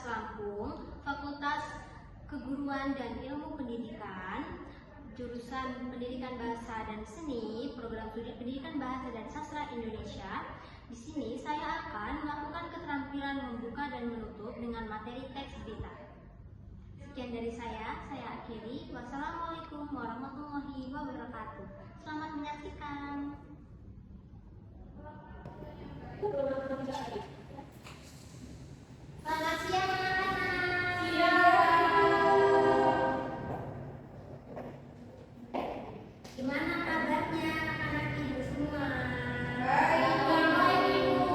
Lampung, Fakultas Keguruan dan Ilmu Pendidikan, jurusan Pendidikan Bahasa dan Seni, program studi Pendidikan Bahasa dan Sastra Indonesia. Di sini saya akan melakukan keterampilan membuka dan menutup dengan materi teks berita. Sekian dari saya akhiri. Wassalamualaikum warahmatullahi wabarakatuh. Selamat menyaksikan. Selamat siang anak-anak. Gimana kabarnya anak-anak ibu semua? Baik, Ibu.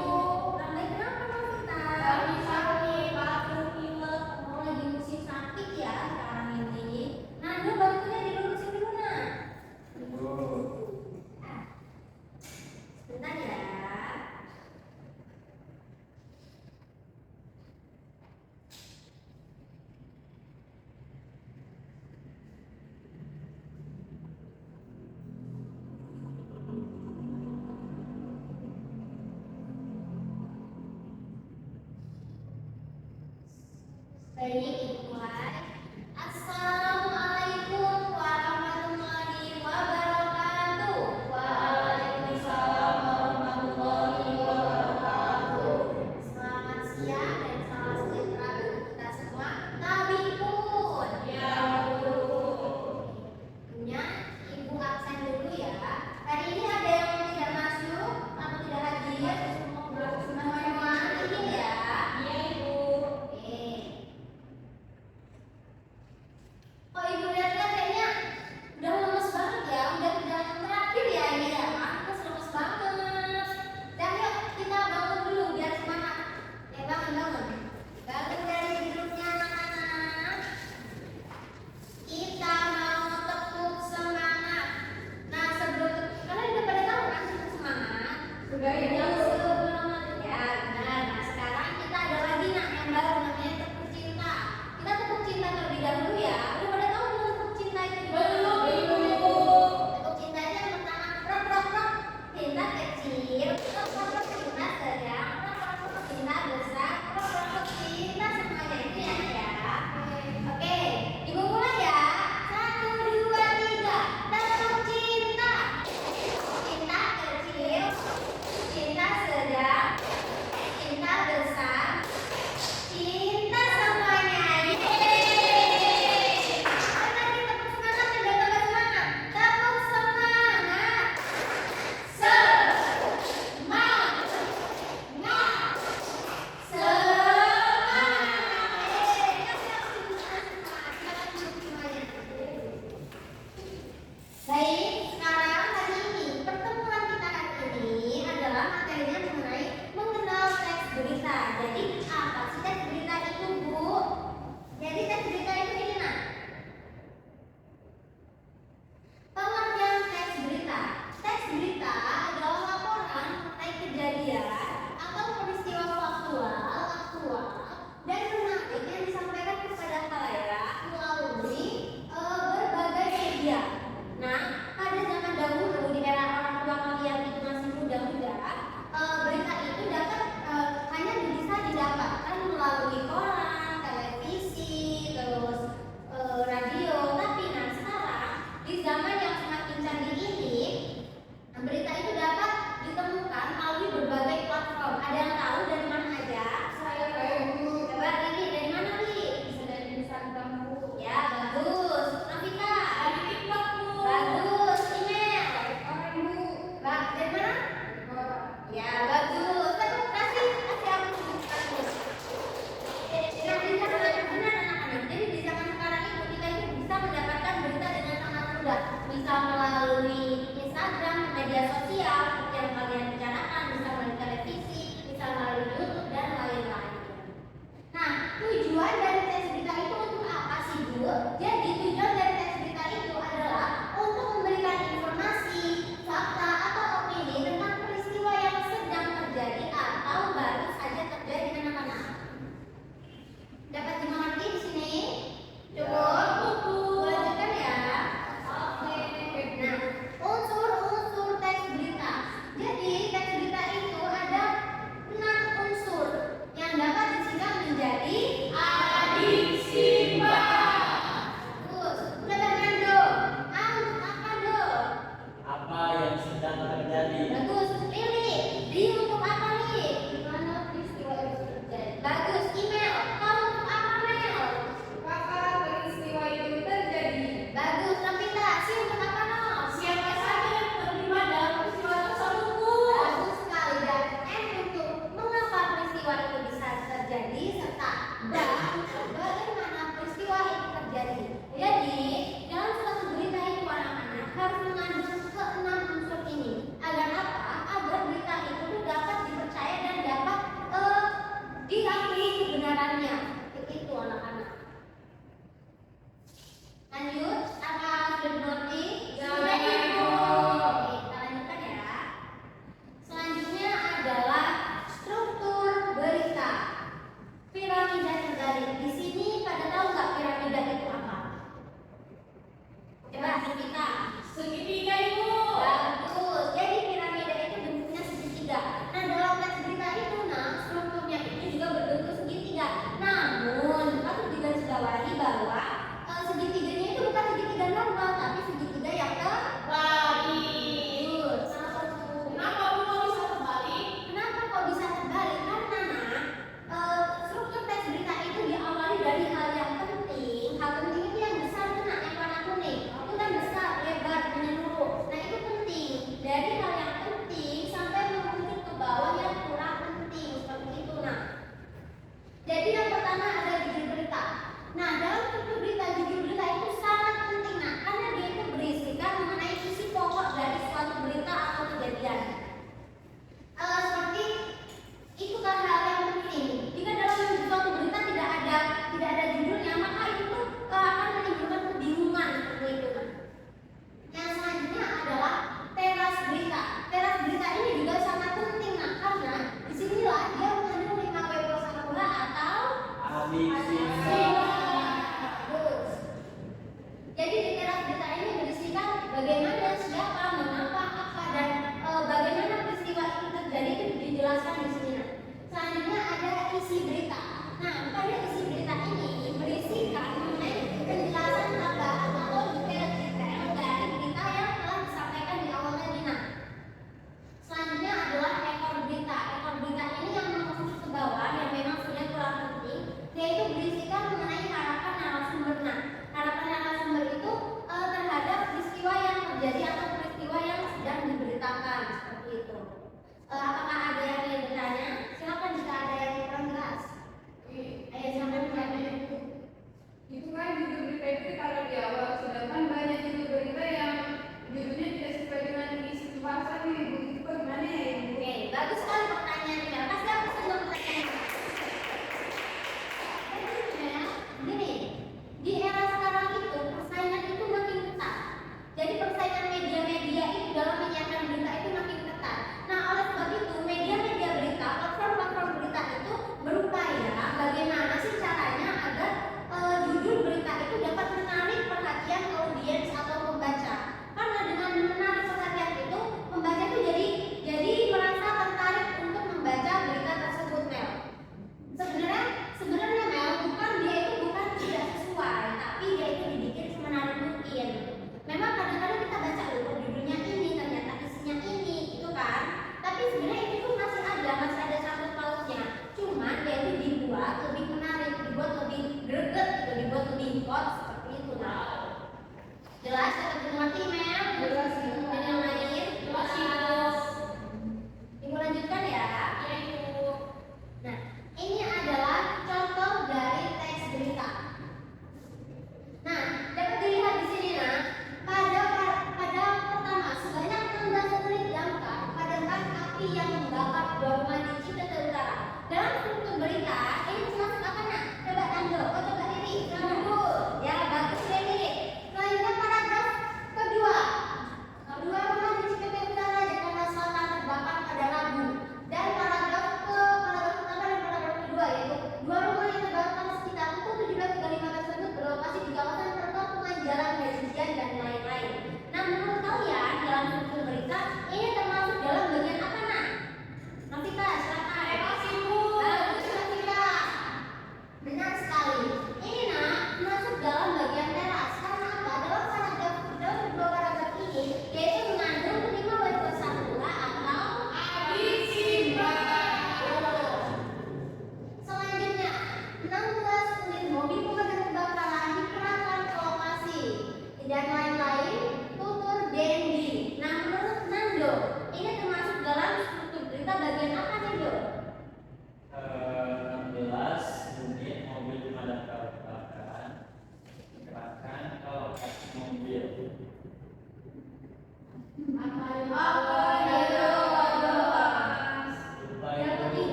Baik, kenapa Novita? Kami sakit, batuk, pilek. Oh, lagi musim sakit ya sekarang ini. Nah, dulu batunya dilurusin dulu, Nak. Sebentar ya. Baik, mulai. Assalamualaikum warahmatullahi wabarakatuh. Waalaikumsalam warahmatullahi wabarakatuh. Selamat siang dan salam sejahtera bagi kita semua. Nabi pun. Ya, Bu. Punya Ibu absen dulu ya. Hari ini ada yang tidak masuk atau tidak hadir? Semua izin ya. Iya, Ibu. Oke.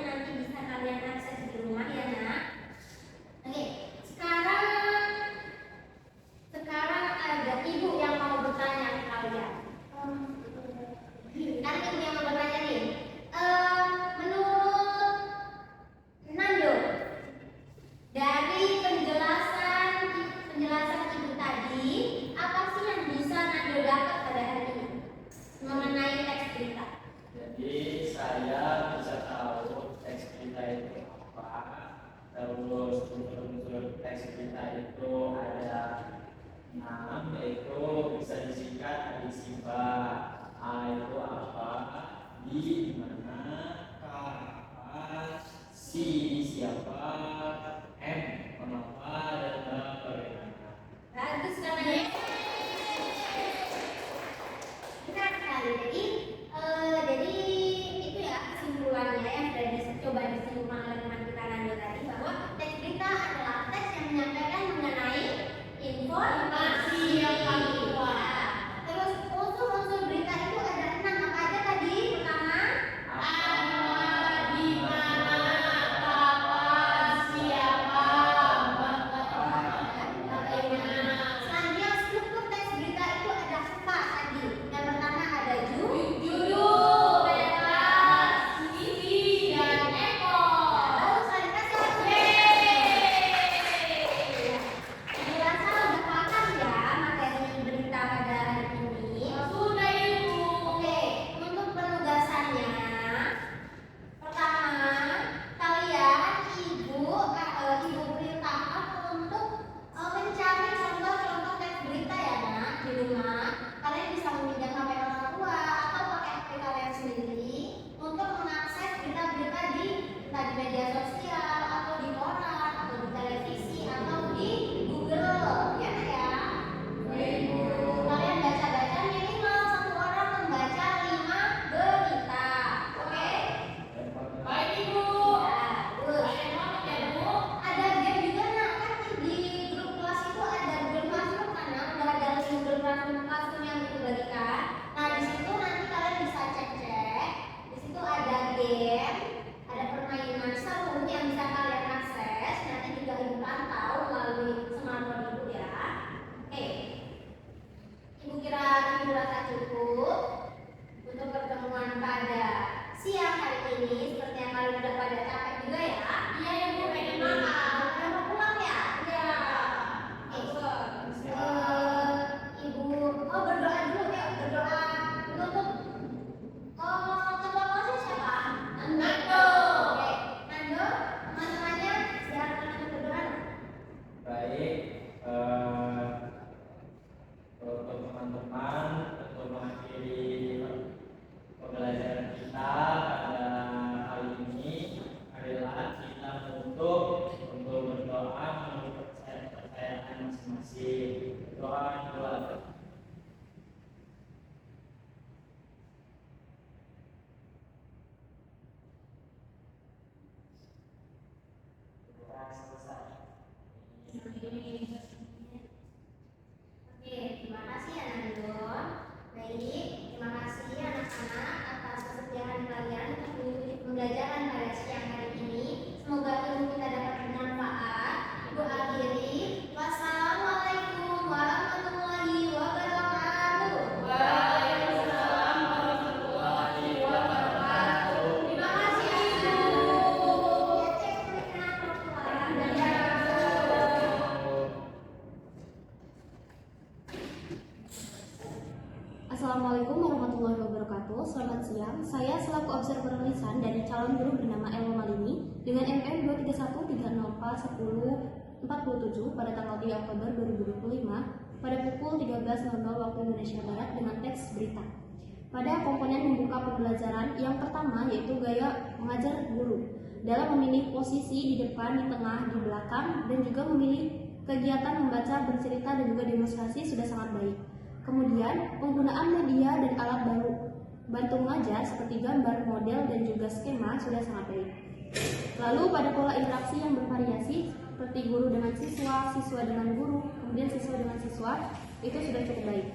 nanti bisa kalian akses di rumah ya nak. Oke, sekarang ada ibu yang mau bertanya ke kalian. Sekarang ibu yang mau bertanya nih. Menurut Nando, dari penjelasan ibu tadi, apa sih yang bisa Nando dapat pada hari ini mengenai teks berita? Jadi saya bisa tahu teks berita itu apa. Terus unsur-unsur teks berita itu ada 6, yaitu bisa disingkat dari SIMBA. A itu apa, B mana, K apa, C siapa, M mengapa, dan B bagaimana. Bagus sekali. Benar sekali. Jadi itu ya kesimpulannya yang sudah dicoba disimpulkan oleh teman kita Nando tadi, bahwa teks berita adalah teks yang menyampaikan mengenai informasi yang faktual. Terus unsur-unsur berita itu ada 6, apa aja tadi? Pertama, di mana, kapan, siapa, bagaimana. Selanjutnya struktur teks berita itu ada 4 tadi. Yang pertama ada judul, peras, isi, dan ekor. Lalu selanjutnya siapa? Dirasa udah paham ya materi berita pada hari ini? Sudah Ibu. Oke, untuk penugasannya, pertama kalian ibu beritakan untuk mencari contoh-contoh teks berita ya nak di rumah. Kalian bisa meminjam HP orang tua atau pakai HP kalian sendiri untuk mengakses berita-berita di entah di media sosial atau di koran atau di televisi atau di Google ya nak ya. Kalian baca-baca minimal satu orang membaca 5 berita. Oke? Baik Ibu. Ya, terus ada game juga nak, kan di grup kelas itu ada Google Classroom kan nak, udah ada Google Classroom yang dibagikan. Nah di situ nanti kalian bisa cek-cek. Di situ ada game, ada permainan seru yang bisa kalian akses. Nanti juga Ibu pantau melalui smartphone Ibu ya. Oke. Ibu kira Ibu rasa cukup untuk pertemuan pada siang hari ini. Sepertinya kalian udah pada capek juga ya. Iya Ibu, pengen makan. Udah mau pulang ya? Iya. Ibu berdoa dulu ya, berdoa menutup. Ketua kelasnya siapa? Nando. Oke, Nando, teman-temannya silakan untuk berdoa. Baik, untuk teman-teman, untuk mengakhiri pembelajaran kita pada hari ini adalah kita untuk berdoa menurut kepercayaan masing-masing. Doa. Selesai. Oke, terima kasih ya Nando. Baik, terima kasih anak-anak atas kesetiaan kalian untuk mengikuti pembelajaran pada siang hari ini. Semoga ilmu kita dapat bermanfaat. Ibu akhiri, wassalamualaikum warahmatullahi wabarakatuh. Waalaikumsalam warahmatullahi wabarakatuh. Terima kasih Ibu. Ya, cek pemikiran perempuan dan Assalamualaikum warahmatullahi wabarakatuh. Selamat siang. Saya selaku observer lisan dari calon guru bernama Elma Malini dengan MM 231301047 pada tanggal 3 Oktober 2025 pada pukul 13.00 waktu Indonesia Barat dengan teks berita. Pada komponen membuka pembelajaran yang pertama yaitu gaya mengajar guru dalam memilih posisi di depan, di tengah, di belakang, dan juga memilih kegiatan membaca, bercerita, dan juga demonstrasi sudah sangat baik. Kemudian, penggunaan media dan alat bantu mengajar seperti gambar, model, dan juga skema sudah sangat baik. Lalu pada pola interaksi yang bervariasi seperti guru dengan siswa, siswa dengan guru, kemudian siswa dengan siswa, itu sudah cukup baik.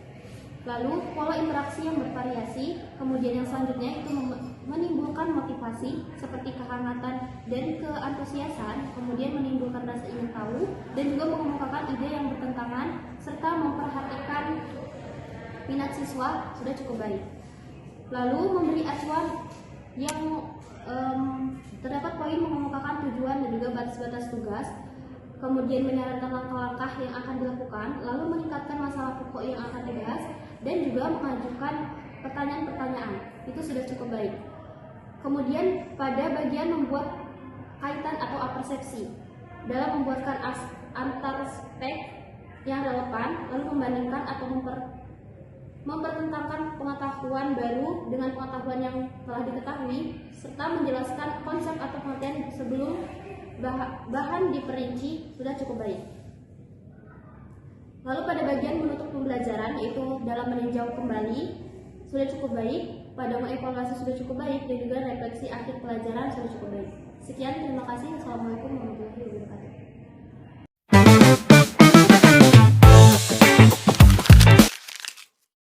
Lalu pola interaksi yang bervariasi, kemudian yang selanjutnya itu menimbulkan motivasi motivasi seperti kehangatan dan keantusiasan, kemudian menimbulkan rasa ingin tahu, dan juga mengemukakan ide yang bertentangan, serta memperhatikan minat siswa sudah cukup baik. Lalu memberi acuan yang terdapat poin mengemukakan tujuan dan juga batas-batas tugas, kemudian menyarankan langkah-langkah yang akan dilakukan, lalu meningkatkan masalah pokok yang akan dibahas, dan juga mengajukan pertanyaan-pertanyaan. Itu sudah cukup baik. Kemudian pada bagian membuat kaitan atau apersepsi dalam membuatkan antar spek yang relevan, lalu membandingkan atau mempertentangkan pengetahuan baru dengan pengetahuan yang telah diketahui, serta menjelaskan konsep atau pengertian sebelum bahan diperinci sudah cukup baik. Lalu pada bagian menutup pembelajaran, yaitu dalam meninjau kembali, sudah cukup baik, pada mengevaluasi sudah cukup baik, dan juga refleksi akhir pelajaran sudah cukup baik. Sekian, terima kasih. Assalamualaikum warahmatullahi wabarakatuh.